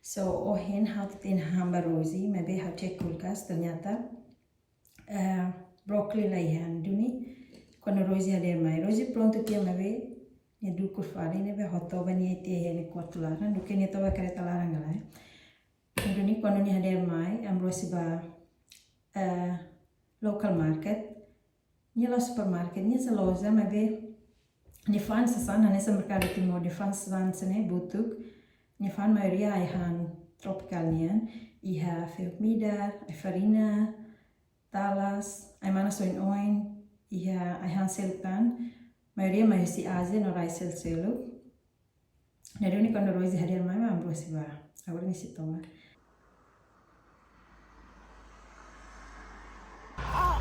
So ohin hau tein hamba rosi, maybe hau cek kulkas ternyata broccoli laihan duni quando rosi hader mai. Rosi pronto pia maybe ne dukur fali nebe hoto bani eti hene kuatulara duke ne tawa kereta larang galai. Duni quando ni hader mai am rosi ba local market. Nila supermarket ni seloza maybe ni fan sasan nessa mercado timor ni fan sasan sene butuk. Ni fan maioria hahan tropical nian. Iha vermida, farina, talas, ai mana soin oin, iha hahan seltan. Maioria mai husi Asia no rai selu. Nero ni quando rosi hadir mai ma ambro si ba. Agora ni si toma.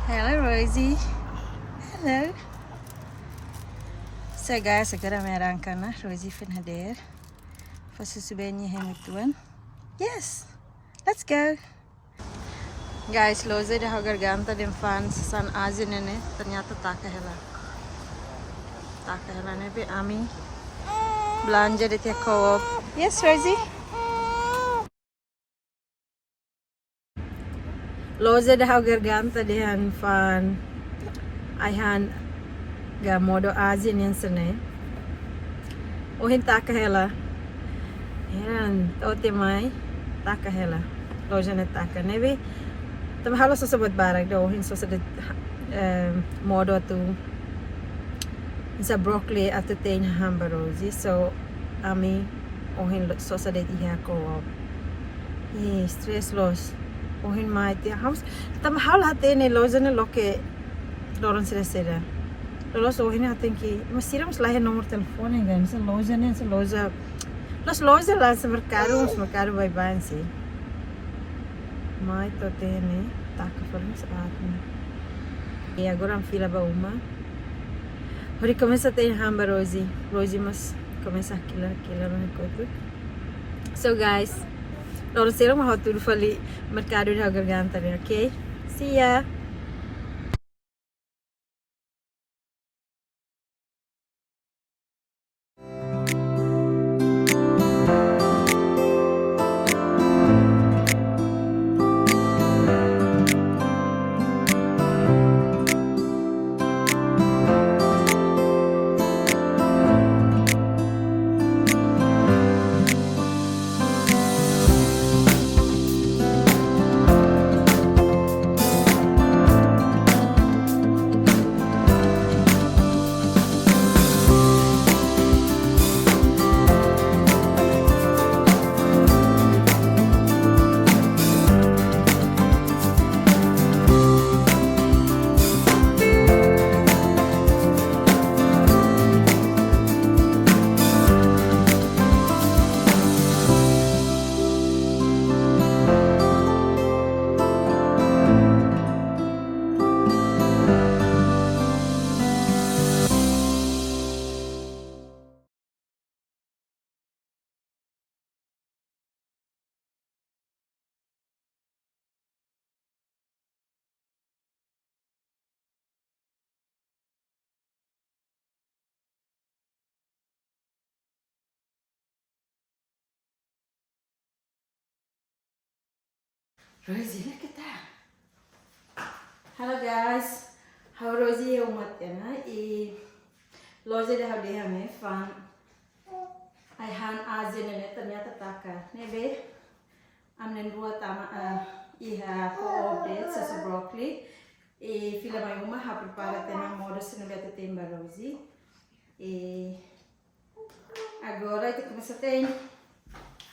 Hello Rosie. Hello. So guys, segera merangkan lah Rosie fin hadir. Susubennya hemutuan. Yes. Let's go. Guys, loze dah garganta dem fan san Asia nene ternyata tak kahela. Tak kahela nebe ami belanja di co-op. Yes, Rosie. Loze dah garganta dengan fan aihan ga modo Asia nian sene. Ohin tak kahela. Yan, tote mai taka hela. Loja ne taka nebe. Tam halo so sebut barak do hin so sedet modo tu. Isa broccoli atau tein hamba rosi so ami ohin so sedet iha ko. Stress loss. Ohin mai ti house. Tam halo hate ne loja ne loke loron sera. Lolos ohin hate ki masira mus lahe nomor telefon engan se loja ne se loja. Los loja lá se mercado vai bem sim. Mas tô tendo taca falando sabe. E agora am fila ba uma. Hori começa a ter hamba Rosie mas começa a kila no coito. So guys, loro sera ma hotu fali mercado de garganta, okay? See ya. Rosie, look at that. Hello guys, how Rosie umat ya na loja dah dia hame fan aihan Asia nene ternyata taka nebe amnen dua tama iha ko update sa broccoli fila mai uma ha prepara tena modo sene beta temba Rosie agora itu começa a ter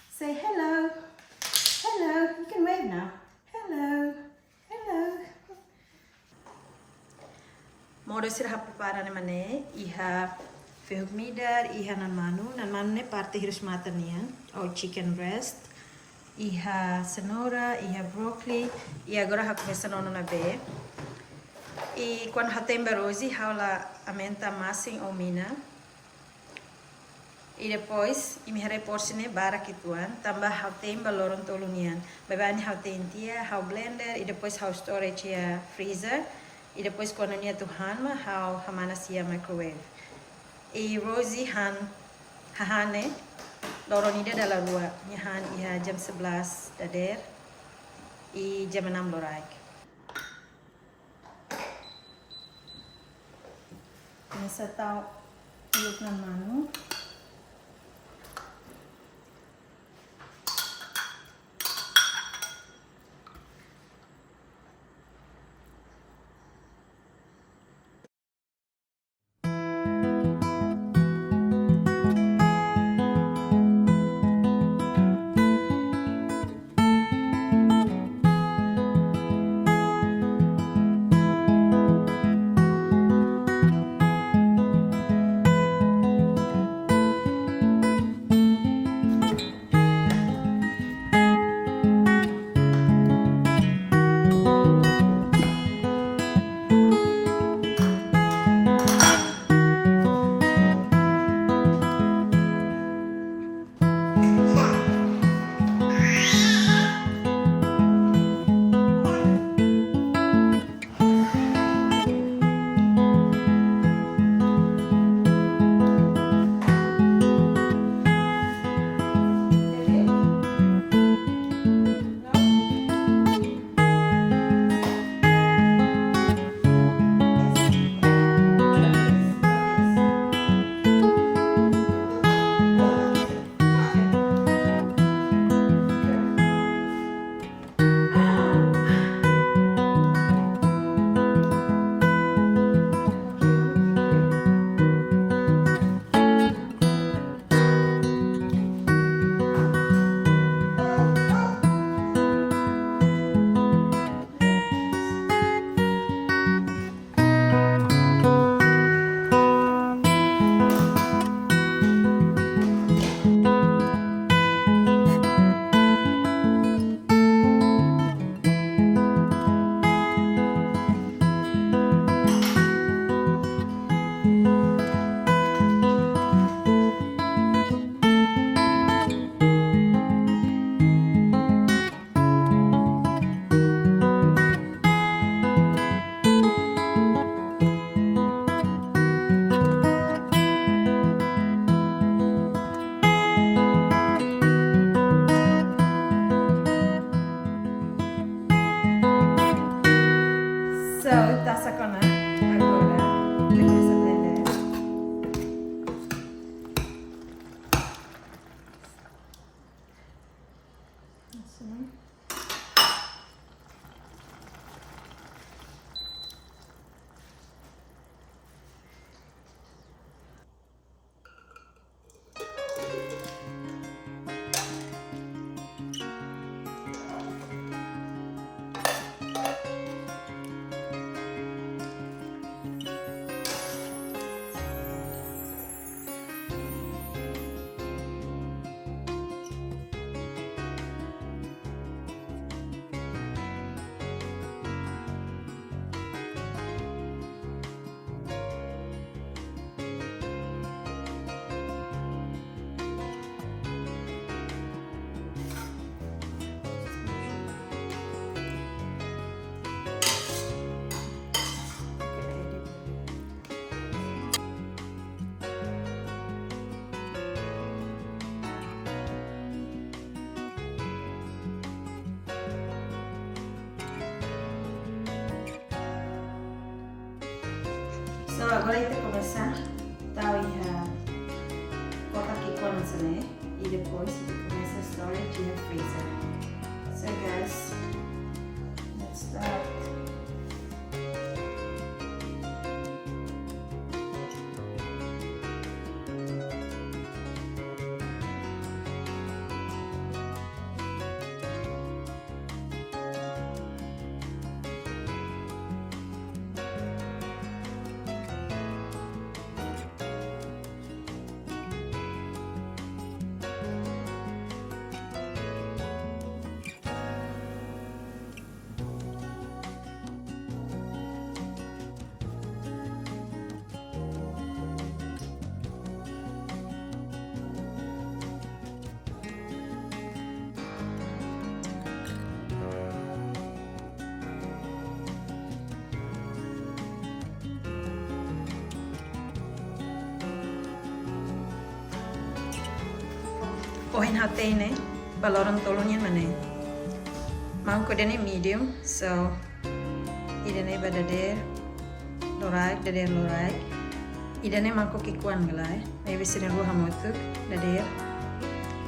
say hello you can wave now. Hello. Modo sirah prepara ne mane iha vermidar iha nan manu ne parte hirus mata nian ou chicken breast iha cenoura iha broccoli e agora ha começa nono na be e quando ha temba rosi haula amenta massing ou mina e depois me reporcine bara kituan tambah hau temba loron tolunian babani hau tentia hau blender e depois hau storage ya freezer e depois quando nia tuhan ma hau hamana sia microwave e Rosie han hahane loro ni dia adalah dua nyahan iha jam 11 dader I jam 6 loraik. Ini saya tahu iuk nan manu. So, itasa ko na agora. Lagyan sa blender. Assim. So, agora a gente começar tal colocar aqui quantos, né? E depois começa a storage e a freezer. So guys, let's start. Kohin Tein baloran tolongnya mana? Mau kodenya medium, so idane badader lorai. Idane mangko kikuan galai. Maybe sini ruha motuk dader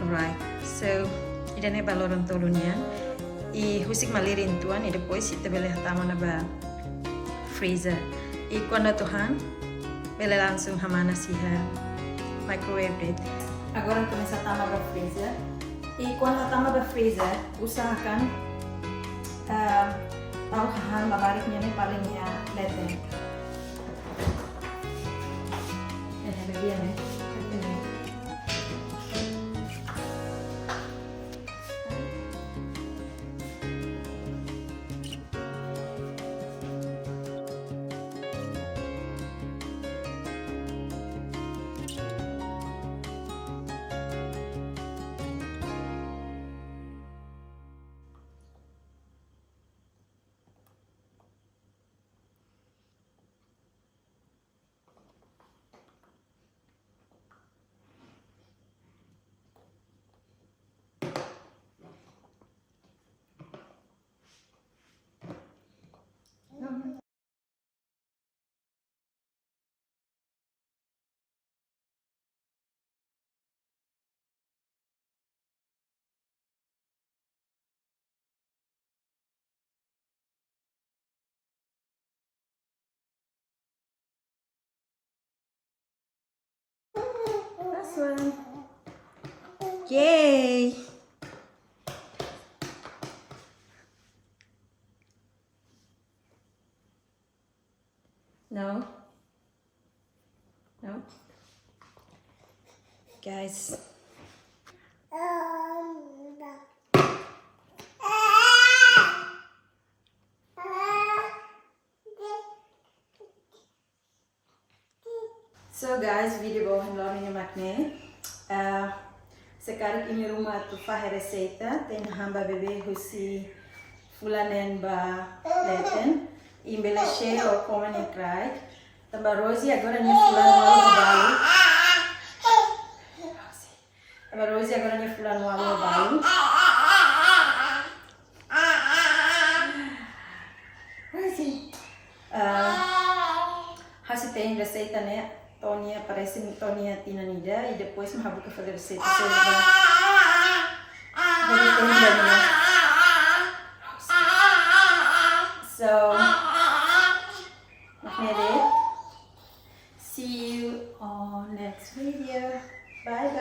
lorai. So idane baloran tolongnya. I husik malirin tuan e depois ita bele hatama na ba freezer. I quando tuhan bele langsung hamana siha microwave date. Agora começa a tamar para freezer. E quando a tamar para freezer, usahakan tahu hahan babariknya ni paling ya lete. Ini bagian ni. Last one. Yay! No. Guys. So guys, video bawah lorin makne. Sekarang ini rumah tu fahir receita, Tein hamba bebe husi fulan ba leten. Imbele share or comment and cry. Tambah Rosie agora nya fulan walu balu. Tambah Rosie agora nya fulan walu balu. Rosie. Hasi Tein receita né? Tonia parece Tonia tinanida e depois me rabuca fazer receita sobre so see you on next video. Bye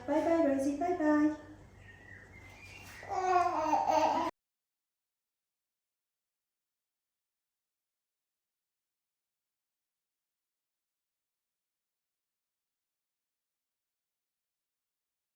bye Rosie, bye bye.